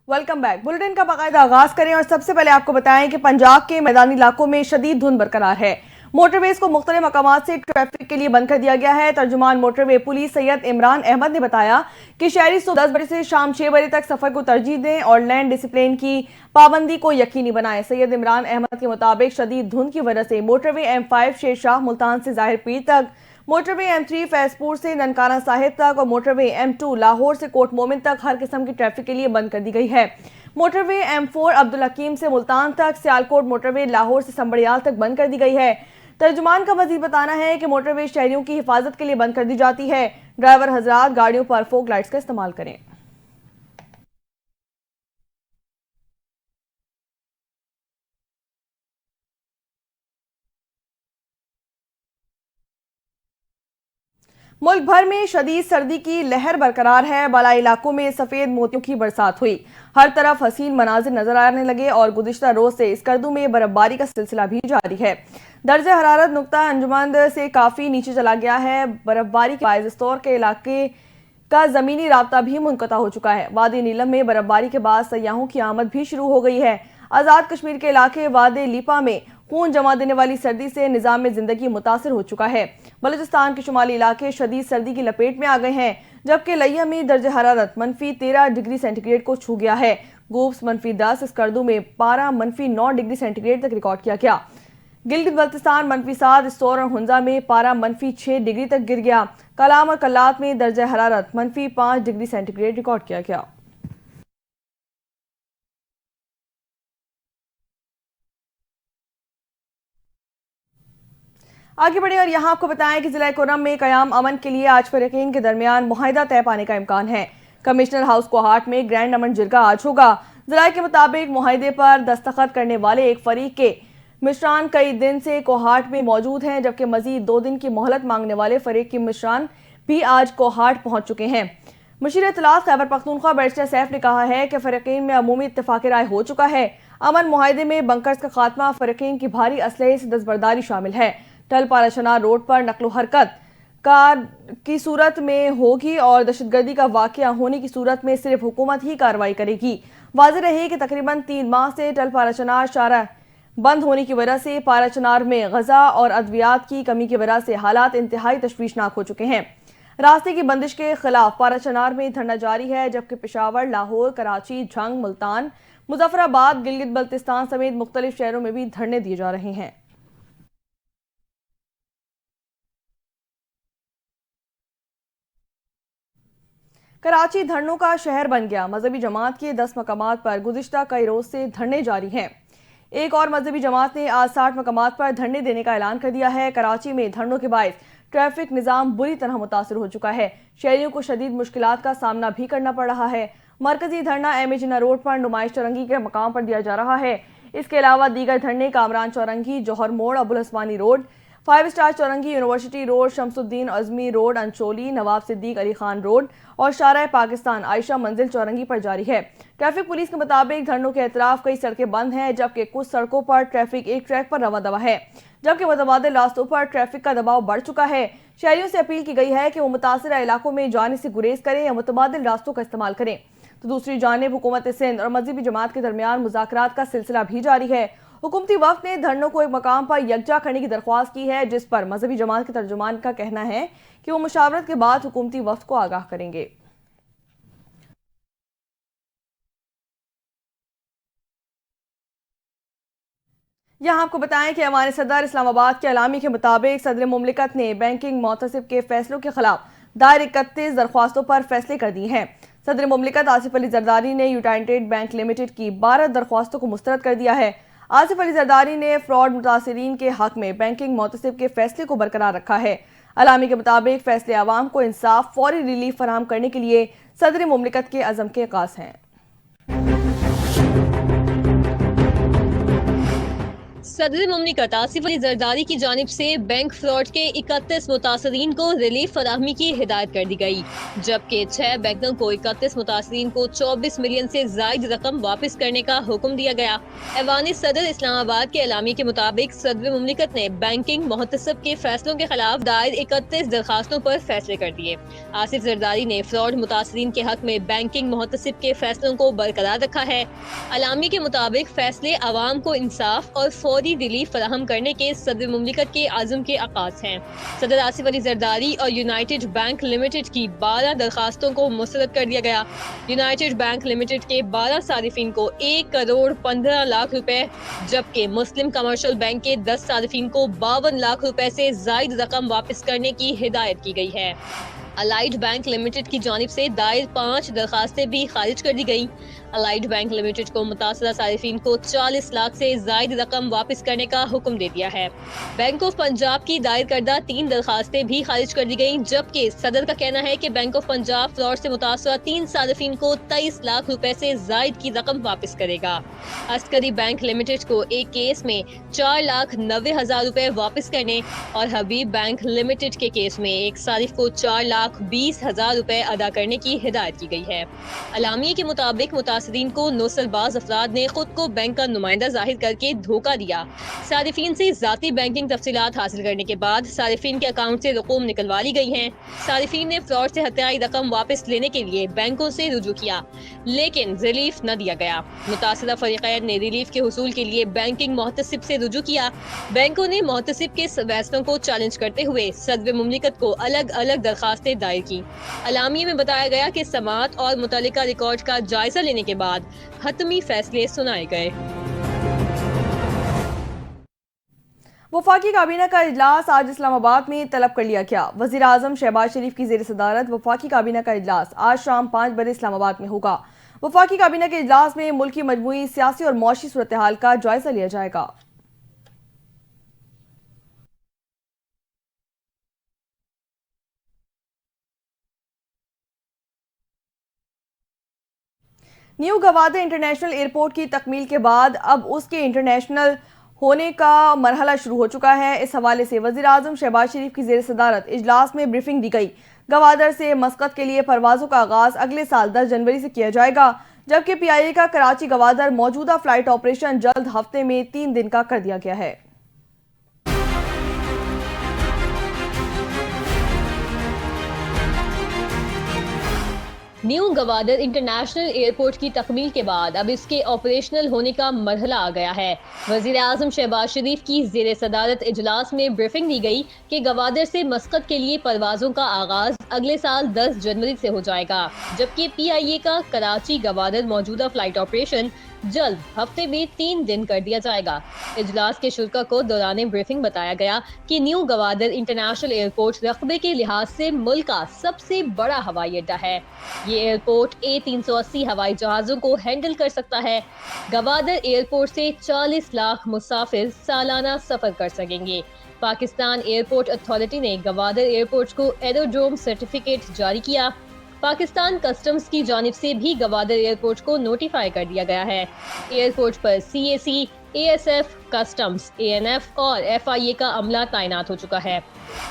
Welcome back. Bulletin का बाकायदा आगाज करें और सबसे पहले आपको बताएं कि पंजाब के मैदानी इलाकों में शदीद धुंध बरकरार है। मोटरवेज को मुख्तलिफ मकामात से ट्रैफिक के लिए बंद कर दिया गया है। तर्जुमान मोटरवे पुलिस सैयद इमरान अहमद ने बताया कि शहरी सुबह 10 बजे से शाम 6 बजे तक सफर को तरजीह दें और लैंड डिसिप्लिन की पाबंदी को यकीनी बनाएं। सैयद इमरान अहमद के मुताबिक शदीद धुंध की वजह से मोटरवे M5 शेरशाह मुल्तान से ज़ाहिर पीर तक, मोटरवे M3 फैजपुर से ननकाना साहिब तक और मोटरवे M2 लाहौर से कोट मोमिन तक हर किस्म की ट्रैफिक के लिए बंद कर दी गई है। मोटरवे M4 अब्दुल हकीम से मुल्तान तक, सियालकोट मोटरवे लाहौर से संबड़ियाल तक बंद कर दी गई है। तर्जुमान का मजीद बताना है कि मोटरवे शहरियों की हिफाजत के लिए बंद कर दी जाती है। ड्राइवर हजरात गाड़ियों पर फोक लाइट्स का इस्तेमाल करें। मुल्क भर में शदीद सर्दी की लहर बरकरार है। बालाई इलाकों में सफेद मोतियों की बरसात हुई, हर तरफ हसीन मनाजिर नजर आने लगे और गुज़िश्ता रोज से स्कर्दू में बर्फबारी का सिलसिला भी जारी है। दर्जा हरारत नुक्ता अंजुमंद से काफी नीचे चला गया है। बर्फबारी के बायस इस के इलाके का जमीनी राब्ता भी मुनक़ता हो चुका है। वादी नीलम में बर्फबारी के बाद सयाहों की आमद भी शुरू हो गई है। आज़ाद कश्मीर के इलाके वादे लीपा में खून जमा देने वाली सर्दी से निज़ाम में जिंदगी मुतासर हो चुका है। बलूचिस्तान के शुमाली इलाके शदीद सर्दी की लपेट में आ गए हैं, जबकि लिया में दर्जा हरारत -13 डिग्री सेंटीग्रेड को छू गया है। गोब्स -10, स्कर्दू में पारा -9 डिग्री सेंटीग्रेड तक रिकॉर्ड किया गया। गिलगित बल्तिस्तान -7, इस्तौर और हुंजा में पारा -6 डिग्री तक गिर गया। कलाम और कल्लात में दर्जा हरारत -5 डिग्री सेंटीग्रेड रिकॉर्ड किया गया। आगे बढ़े और यहाँ आपको बताएं कि जिला कोरम में कयाम अमन के लिए आज फरीकीन के दरमियान मुआहिदा तय पाने का इम्कान है। कमिश्नर हाउस कोहाट में ग्रैंड अमन जिरगा आज होगा। जिला के मुताबिक मुआहिदे पर दस्तखत करने वाले एक फरीक के मिश्रान कई दिन से कोहाट में मौजूद हैं, जबकि मजीद 2 दिन की मोहलत मांगने वाले फरीक के मिश्रान भी आज कोहाट पहुंच चुके हैं। मुशीर इत्तलात खैबर पख्तूनख्वा बैरिस्टर सैफ ने कहा है कि फरीकीन में अमूमी इत्तेफाक राय हो चुका है। अमन मुआहिदे में बंकर्स का खात्मा, फरीकीन की भारी असलहे से दस्तबरदारी शामिल है। टल पाराशना रोड पर नकलो हरकत की सूरत में होगी और दहशतगर्दी का वाकया होने की सूरत में सिर्फ हुकूमत ही कार्रवाई करेगी। वाज़ेह रहे कि तकरीबन 3 माह से टल पाराशनार शारा बंद होने की वजह से पाराचनार में गज़ा और अद्वियात की कमी की वजह से हालात इंतहाई तशवीशनाक हो चुके हैं। रास्ते की बंदिश के खिलाफ पाराचनार में धरना जारी है, जबकि पेशावर, लाहौर, कराची, झंग, मुल्तान, मुजफ्फराबाद, गिलगित बल्तिस्तान समेत मुख्तलिफ शहरों में भी धरने दिए जा रहे हैं। कराची धरनों का शहर बन गया। मजहबी जमात के 10 मकामात पर गुज़िश्ता कई रोज से धरने जारी हैं। एक और मजहबी जमात ने आज 60 मकामात पर धरने देने का ऐलान कर दिया है। कराची में धरनों के बायस ट्रैफिक निज़ाम बुरी तरह मुतासर हो चुका है। शहरियों को शदीद मुश्किलात का सामना भी करना पड़ रहा है। मरकजी धरना एम ए जिन्ना रोड पर नुमाइश चौरंगी के मकाम पर दिया जा रहा है। इसके अलावा दीगर धरने Kamran Chowrangi, Johar Mor, Abul Haswani road, 5 star Chowrangi, university road, Shamsuddin Azmi road, Ancholi, Nawab Siddiq Ali Khan road और शारा पाकिस्तान आयशा मंजिल चौरंगी पर जारी है। ट्रैफिक पुलिस के मुताबिक धरनों के अतराफ कई सड़कें बंद हैं, जबकि कुछ सड़कों पर ट्रैफिक एक ट्रैक पर रवा दवा है, जबकि मुतबादिल रास्तों पर ट्रैफिक का दबाव बढ़ चुका है। शहरियों से अपील की गई है कि वो मुतासिरा इलाकों में जाने से गुरेज करें या मुतबादिल रास्तों का इस्तेमाल करें। तो दूसरी जानिब हुकूमत सिंध और मजहबी जमात के दरमियान मुज़ाकरात का सिलसिला भी जारी है। हुकूमती वफ्द ने धरनों को एक मकाम पर यकजा करने की दरख्वास्त की है, जिस पर मजहबी जमात के तर्जुमान का कहना है कि वो मुशावरत के बाद हुकूमती वफ्द को आगाह करेंगे। यहाँ आपको बताएं कि हमारे सदर इस्लामाबाद के अलामी के मुताबिक सदर मुमलिकत ने बैंकिंग मोतसिब के फैसलों के खिलाफ दायर 31 दरख्वास्तों पर फैसले कर दिए हैं। सदर मुमलिकत आसिफ अली जरदारी ने यूनाइटेड बैंक लिमिटेड की 12 दरख्वास्तों को मुस्तरद कर दिया है। आसिफ अली जरदारी ने फ्रॉड मुतासिरीन के हक में बैंकिंग मोतसिब के फैसले को बरकरार रखा है। अलामी के मुताबिक फैसले आवाम को इंसाफ, फौरी रिलीफ फराहम करने के लिए सदर मुमलिकत के अज़म के आगाज़ हैं। صدر مملکت آصف علی زرداری کی جانب سے بینک فراڈ کے 31 متاثرین کو ریلیف فراہمی کی ہدایت کر دی گئی، جبکہ 6 بینکوں کو 31 متاثرین کو 24 ملین سے زائد رقم واپس کرنے کا حکم دیا گیا۔ ایوان صدر اسلام آباد کے اعلامیے کے مطابق صدر مملکت نے بینکنگ محتسب کے فیصلوں کے خلاف دائر 31 درخواستوں پر فیصلے کر دیے۔ آصف زرداری نے فراڈ متاثرین کے حق میں بینکنگ محتسب کے فیصلوں کو برقرار رکھا ہے۔ اعلامیے کے مطابق فیصلے عوام کو انصاف اور فوری ریلیف فراہم کرنے کے صدر مملکت کے عزم کے عکاس ہیں۔ صدر آصف علی زرداری اور یونائیٹڈ بینک لمیٹڈ کی 12 درخواستوں کو مسترد کر دیا گیا۔ یونائیٹڈ بینک لمیٹڈ کے 12 صارفین کو 1 کروڑ 15 لاکھ روپے، جبکہ مسلم کمرشل بینک کے 10 صارفین کو 52 لاکھ روپے سے زائد رقم واپس کرنے کی ہدایت کی گئی ہے۔ الائڈ بینک لمیٹڈ کی جانب سے دائر 5 درخواستیں بھی خارج کر دی گئیں۔ الائڈ بینک لمیٹڈ کو متاثرہ صارفین کو 40 لاکھ سے زائد رقم واپس کرنے کا حکم دے دیا ہے۔ بینک آف پنجاب کی دائر کردہ 3 درخواستیں بھی خارج کر دی گئیں، جبکہ صدر کا کہنا ہے کہ بینک آف پنجاب فراڈ سے متاثرہ 3 صارفین کو 23 لاکھ روپے سے زائد کی رقم واپس کرے گا۔ عسکری بینک لمیٹڈ کو ایک کیس میں 4,90,000 روپے واپس کرنے اور حبیب بینک لمیٹڈ کے کیس میں ایک صارف کو 4,20,000 روپے ادا کرنے کی ہدایت کی گئی ہے۔ اعلامیے کے مطابق متاثرین کو نوسل باز افراد نے خود کو بینک کا نمائندہ ظاہر کر کے دھوکہ دیا۔ صارفین سے ذاتی بینکنگ تفصیلات حاصل کرنے کے بعد صارفین کے اکاؤنٹ سے رقوم نکلوا لی گئی ہیں۔ صارفین نے فراڈ سے ہتھیائی رقم واپس لینے کے لیے بینکوں سے رجوع کیا، لیکن ریلیف نہ دیا گیا۔ متاثرہ فریقین نے ریلیف کے حصول کے لیے بینکنگ محتسب سے رجوع کیا۔ بینکوں نے محتسب کے فیصلوں کو چیلنج کرتے ہوئے صدر مملکت کو الگ الگ درخواستیں دائر کی۔ اعلامیے میں بتایا گیا کہ سماعت اور متعلقہ ریکارڈ کا جائزہ لینے کے بعد حتمی فیصلے سنائے گئے۔ وفاقی کابینہ کا اجلاس آج اسلام آباد میں طلب کر لیا گیا۔ وزیر اعظم شہباز شریف کی زیر صدارت وفاقی کابینہ کا اجلاس آج شام 5 بجے اسلام آباد میں ہوگا۔ وفاقی کابینہ کے اجلاس میں ملک کی مجموعی سیاسی اور معاشی صورتحال کا جائزہ لیا جائے گا۔ نیو گوادر انٹرنیشنل ایئرپورٹ کی تکمیل کے بعد اب اس کے انٹرنیشنل ہونے کا مرحلہ شروع ہو چکا ہے۔ اس حوالے سے وزیر اعظم شہباز شریف کی زیر صدارت اجلاس میں بریفنگ دی گئی۔ گوادر سے مسقط کے لیے پروازوں کا آغاز اگلے سال 10 جنوری سے کیا جائے گا، جبکہ پی آئی اے کا کراچی گوادر موجودہ فلائٹ آپریشن جلد ہفتے میں 3 دن کا کر دیا گیا ہے۔ نیو گوادر انٹرنیشنل ایئرپورٹ کی تکمیل کے بعد اب اس کے آپریشنل ہونے کا مرحلہ آ گیا ہے۔ وزیر اعظم شہباز شریف کی زیر صدارت اجلاس میں بریفنگ دی گئی کہ گوادر سے مسقط کے لیے پروازوں کا آغاز اگلے سال 10 جنوری سے ہو جائے گا، جبکہ پی آئی اے کا کراچی گوادر موجودہ فلائٹ آپریشن جلد ہفتے میں 3 دن کر دیا جائے گا۔ اجلاس کے شرکاء کو دوران بریفنگ بتایا گیا کہ نیو گوادر انٹرنیشنل ایئرپورٹ رقبے کے لحاظ سے ملک کا سب سے بڑا ہوائی اڈہ ہے۔ یہ ایئرپورٹ A380 ہوائی جہازوں کو ہینڈل کر سکتا ہے۔ گوادر ایئرپورٹ سے 40 لاکھ مسافر سالانہ سفر کر سکیں گے۔ پاکستان ایئرپورٹ اتھارٹی نے گوادر ایئرپورٹ کو ایروڈروم سرٹیفکیٹ جاری کیا۔ پاکستان کسٹمز کی جانب سے بھی گوادر ایئرپورٹ کو نوٹیفائی کر دیا گیا ہے۔ ایئرپورٹ پر CAC، ASF، کسٹمز، ANF اور FIA کا عملہ تعینات ہو چکا ہے۔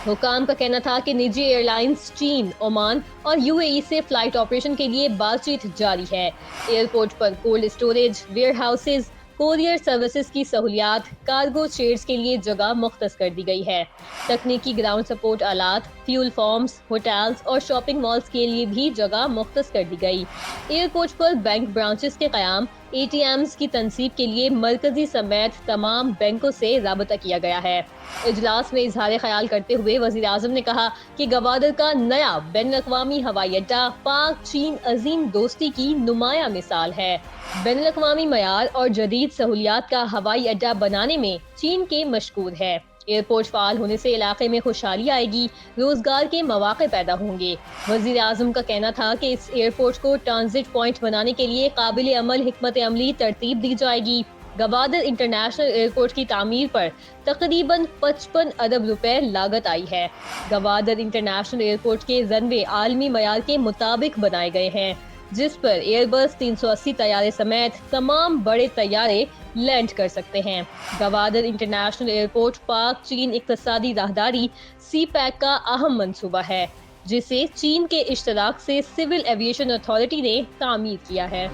حکام کا کہنا تھا کہ نجی ایئر لائنز چین، عمان اور UAE سے فلائٹ آپریشن کے لیے بات چیت جاری ہے۔ ایئرپورٹ پر cold storage, warehouses, courier services کی سہولیات، کارگو چیئرز کے لیے جگہ مختص کر دی گئی ہے۔ تکنیکی گراؤنڈ سپورٹ آلات، فیول فارمز، ہوٹلز اور شاپنگ مالز کے لیے بھی جگہ مختص کر دی گئی۔ ایئرپورٹ پر بینک برانچز کے قیام، ATMs کی تنصیب کے لیے مرکزی سمیت تمام بینکوں سے رابطہ کیا گیا ہے۔ اجلاس میں اظہار خیال کرتے ہوئے وزیر اعظم نے کہا کہ گوادر کا نیا بین الاقوامی ہوائی اڈہ پاک چین عظیم دوستی کی نمایاں مثال ہے۔ بین الاقوامی معیار اور جدید سہولیات کا ہوائی اڈہ بنانے میں چین کے مشکور ہے۔ ایئرپورٹ فعال ہونے سے علاقے میں خوشحالی آئے گی، روزگار کے مواقع پیدا ہوں گے۔ وزیر اعظم کا کہنا تھا کہ اس ایئرپورٹ کو ٹرانزٹ پوائنٹ بنانے کے لیے قابل عمل حکمت عملی ترتیب دی جائے گی۔ گوادر انٹرنیشنل ایئرپورٹ کی تعمیر پر تقریباً 55 ارب روپے لاگت آئی ہے۔ گوادر انٹرنیشنل ایئرپورٹ کے رن وے عالمی معیار کے مطابق بنائے گئے ہیں۔ जिस पर एयरबस 380 तैयारे समेत तमाम बड़े तैयारे लैंड कर सकते हैं। गवादर इंटरनेशनल एयरपोर्ट पाक चीन इक्तसादी राहदारी सी पैक का अहम मंसूबा है, जिसे चीन के इश्तराक से सिविल एविएशन अथॉरिटी ने तामीर किया है।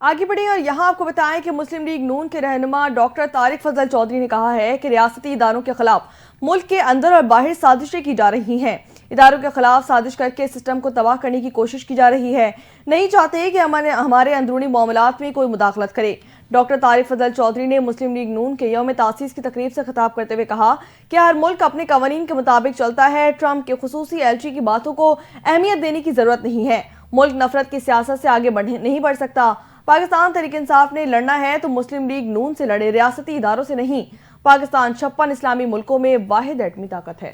आगे बढ़े और यहाँ आपको बताएं कि मुस्लिम लीग नून के रहनुमा डॉक्टर तारिक फजल चौधरी ने कहा है कि रियासती इदारों के खिलाफ मुल्क के अंदर और बाहर साजिशें की जा रही हैं। इदारों के खिलाफ साजिश करके सिस्टम को तबाह करने की कोशिश की जा रही है। नहीं चाहते कि हमारे अंदरूनी मामलात में कोई मुदाखलत करे। डॉक्टर तारिक फजल चौधरी ने मुस्लिम लीग नून के यौम तासीस की तकरीब से खिताब करते हुए कहा कि हर मुल्क अपने कवानीन के मुताबिक चलता है। ट्रंप के खुसूसी एलची की बातों को अहमियत देने की जरूरत नहीं है। मुल्क नफरत की सियासत से आगे नहीं बढ़ सकता। पाकिस्तान तहरीक इंसाफ ने लड़ना है तो मुस्लिम लीग नून से लड़े, रियासती इदारों से नहीं। पाकिस्तान 56 इस्लामी मुल्कों में वाहिद एटमी ताकत है।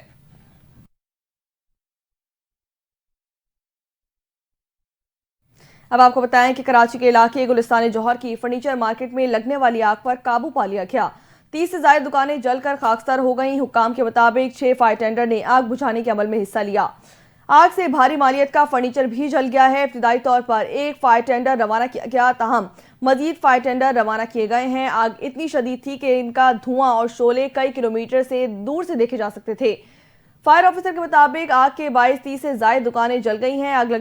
अब आपको बताएं कि कराची के इलाके गुलिस्तान जौहर की फर्नीचर मार्केट में लगने वाली आग पर काबू पा लिया गया। 30 से ज्यादा दुकानें जलकर खाकसार हो गईं। हुक्काम के मुताबिक 6 फायर टेंडर ने आग बुझाने के अमल में हिस्सा लिया। आग से भारी मालियत का फर्नीचर भी जल गया है। इब्तिदाई तौर पर एक फायर टेंडर रवाना किया गया, ताहम मजीद फायर टेंडर रवाना किए गए हैं। आग इतनी शदीद थी कि इनका धुआं और शोले कई किलोमीटर से दूर से देखे जा सकते थे। फायर ऑफिसर के मुताबिक आग के बायस 30 से ज्यादा दुकानें जल गई हैं। आग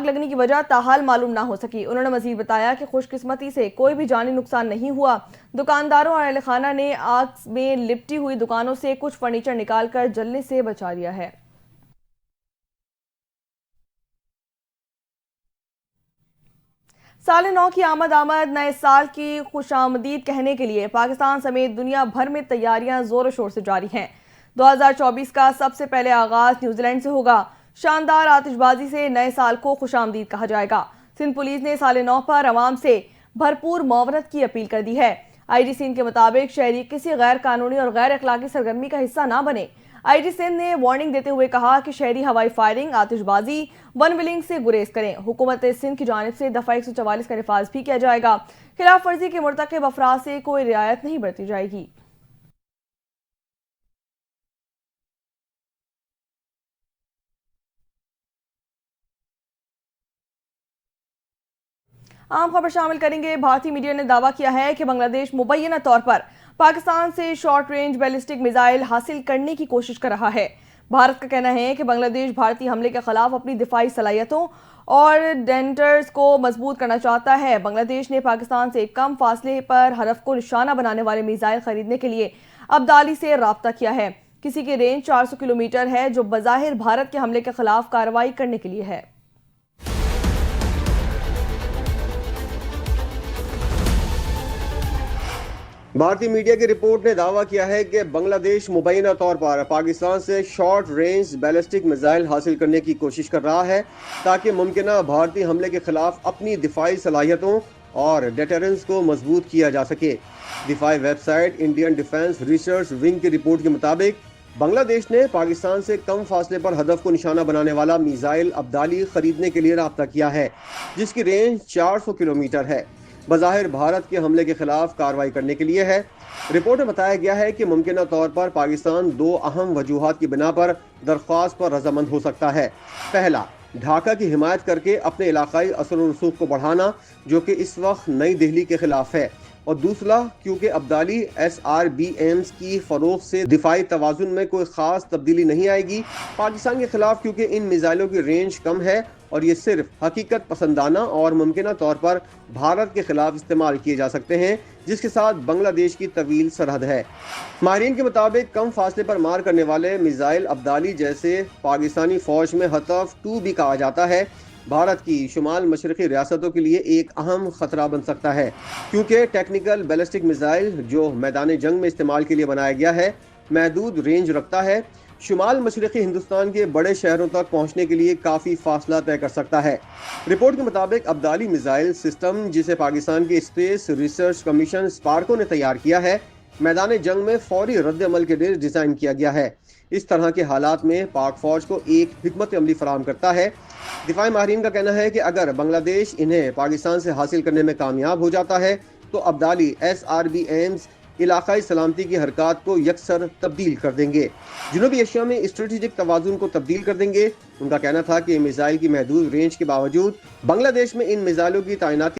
लगने की वजह ताहाल मालूम ना हो सकी। उन्होंने मजीद बताया कि खुशकिस्मती से कोई भी जानी नुकसान नहीं हुआ। दुकानदारों और अहल खाना ने आग में लिपटी हुई दुकानों से कुछ फर्नीचर निकालकर जलने से बचा लिया है। साल नौ की आमद नए साल की खुशामदीद कहने के लिए पाकिस्तान समेत दुनिया भर में तैयारियां जोर शोर से जारी हैं। 2024 का सबसे पहले आगाज न्यूजीलैंड से होगा। शानदार आतिशबाजी से नए साल को खुशामदीद कहा जाएगा। सिंध पुलिस ने साल नौ पर अवाम से भरपूर मुआवनत की अपील कर दी है। आईजी सिंध के मुताबिक शहरी किसी गैर कानूनी और गैर अखलाकी सरगर्मी का हिस्सा ना बने। आईजी सिंध ने वार्निंग देते हुए कहा कि शहरी हवाई फायरिंग, आतिशबाजी, वन विलिंग से गुरेज करें। हुकूमत सिंध की जानिब से दफा 144 का नफाज भी किया जाएगा। खिलाफ वर्जी के मुर्तकिब अफराद से कोई रियायत नहीं बरती जाएगी। आम खबर शामिल करेंगे। भारतीय मीडिया ने दावा किया है कि बांग्लादेश मुबैना तौर पर पाकिस्तान से शॉर्ट रेंज बैलिस्टिक मिसाइल हासिल करने की कोशिश कर रहा है। भारत का कहना है कि बांग्लादेश भारतीय हमले के खिलाफ अपनी दिफाई सलाहियतों और डेंटर्स को मजबूत करना चाहता है। बांग्लादेश ने पाकिस्तान से कम फासले पर हदफ को निशाना बनाने वाले मिसाइल खरीदने के लिए अब्दाली से राब्ता किया है। किसी की रेंज 400 किलोमीटर है, जो बज़ाहिर भारत के हमले के खिलाफ कार्रवाई करने के लिए है। भारतीय मीडिया की रिपोर्ट ने दावा किया है कि बांग्लादेश मुबैना तौर पर पाकिस्तान से शॉर्ट रेंज बैलिस्टिक मिसाइल हासिल करने की कोशिश कर रहा है ताकि मुमकिना भारतीय हमले के खिलाफ अपनी दिफाई सलाहियतों और डेटरेंस को मजबूत किया जा सके। दिफाई website Indian defence research wing की रिपोर्ट के मुताबिक बांग्लादेश ने पाकिस्तान से कम फासले पर हदफ को निशाना बनाने वाला मिसाइल अब्दाली खरीदने के लिए राब्ता किया है, जिसकी रेंज 400 किलोमीटर है। बज़ाहिर भारत के हमले के खिलाफ कार्रवाई करने के लिए है। रिपोर्ट में बताया गया है कि मुमकिना तौर पर पाकिस्तान 2 अहम वजूहात की बिना पर दरख्वास्त पर रजामंद हो सकता है। पहला, ढाका की हिमायत करके अपने इलाकाई असर और रसूख को बढ़ाना, जो कि इस वक्त नई दिल्ली के खिलाफ है, और दूसरा क्योंकि अब्दाली SRBMs की फरोख्त से दिफाई तवाजुन में कोई ख़ास तब्दीली नहीं आएगी पाकिस्तान के खिलाफ, क्योंकि इन मिसाइलों की रेंज कम है और ये सिर्फ हकीकत पसंदाना और मुमकिना तौर पर भारत के खिलाफ इस्तेमाल किए जा सकते हैं, जिसके साथ बांग्लादेश की तवील सरहद है। माहिरीन के मुताबिक कम फासले पर मार करने वाले मिसाइल अब्दाली, जैसे पाकिस्तानी फौज में हतफ 2 भी कहा जाता है, भारत की शुमाल मशरक़ी रियासतों के लिए एक अहम खतरा बन सकता है, क्योंकि टेक्निकल बैलिस्टिक मिसाइल जो मैदान जंग में इस्तेमाल के लिए बनाया गया है महदूद रेंज रखता है। शुमाल मशरक़ी हिंदुस्तान के बड़े शहरों तक पहुंचने के लिए काफ़ी फासला तय कर सकता है। रिपोर्ट के मुताबिक अब्दाली मिसाइल सिस्टम, जिसे पाकिस्तान के स्पेस रिसर्च कमीशन स्पार्को ने तैयार किया है, मैदान जंग में फौरी रद्द अमल के लिए डिज़ाइन किया गया है। इस तरह के हालात में पाक फौज को एक हिकमत अमली फराहम करता है। दिफाई माहिरीन का कहना है कि अगर बांग्लादेश इन्हें पाकिस्तान से हासिल करने में कामयाब हो जाता है तो अब्दाली SRBMs علاقائی سلامتی کی حرکات کو یکسر تبدیل کر دیں گے، جنوبی ایشیا میں اسٹریٹجک توازن کو تبدیل کر دیں گے۔ ان کا کہنا تھا کہ میزائل کی محدود رینج کے باوجود بنگلہ دیش میں ان میزائلوں کی تعیناتی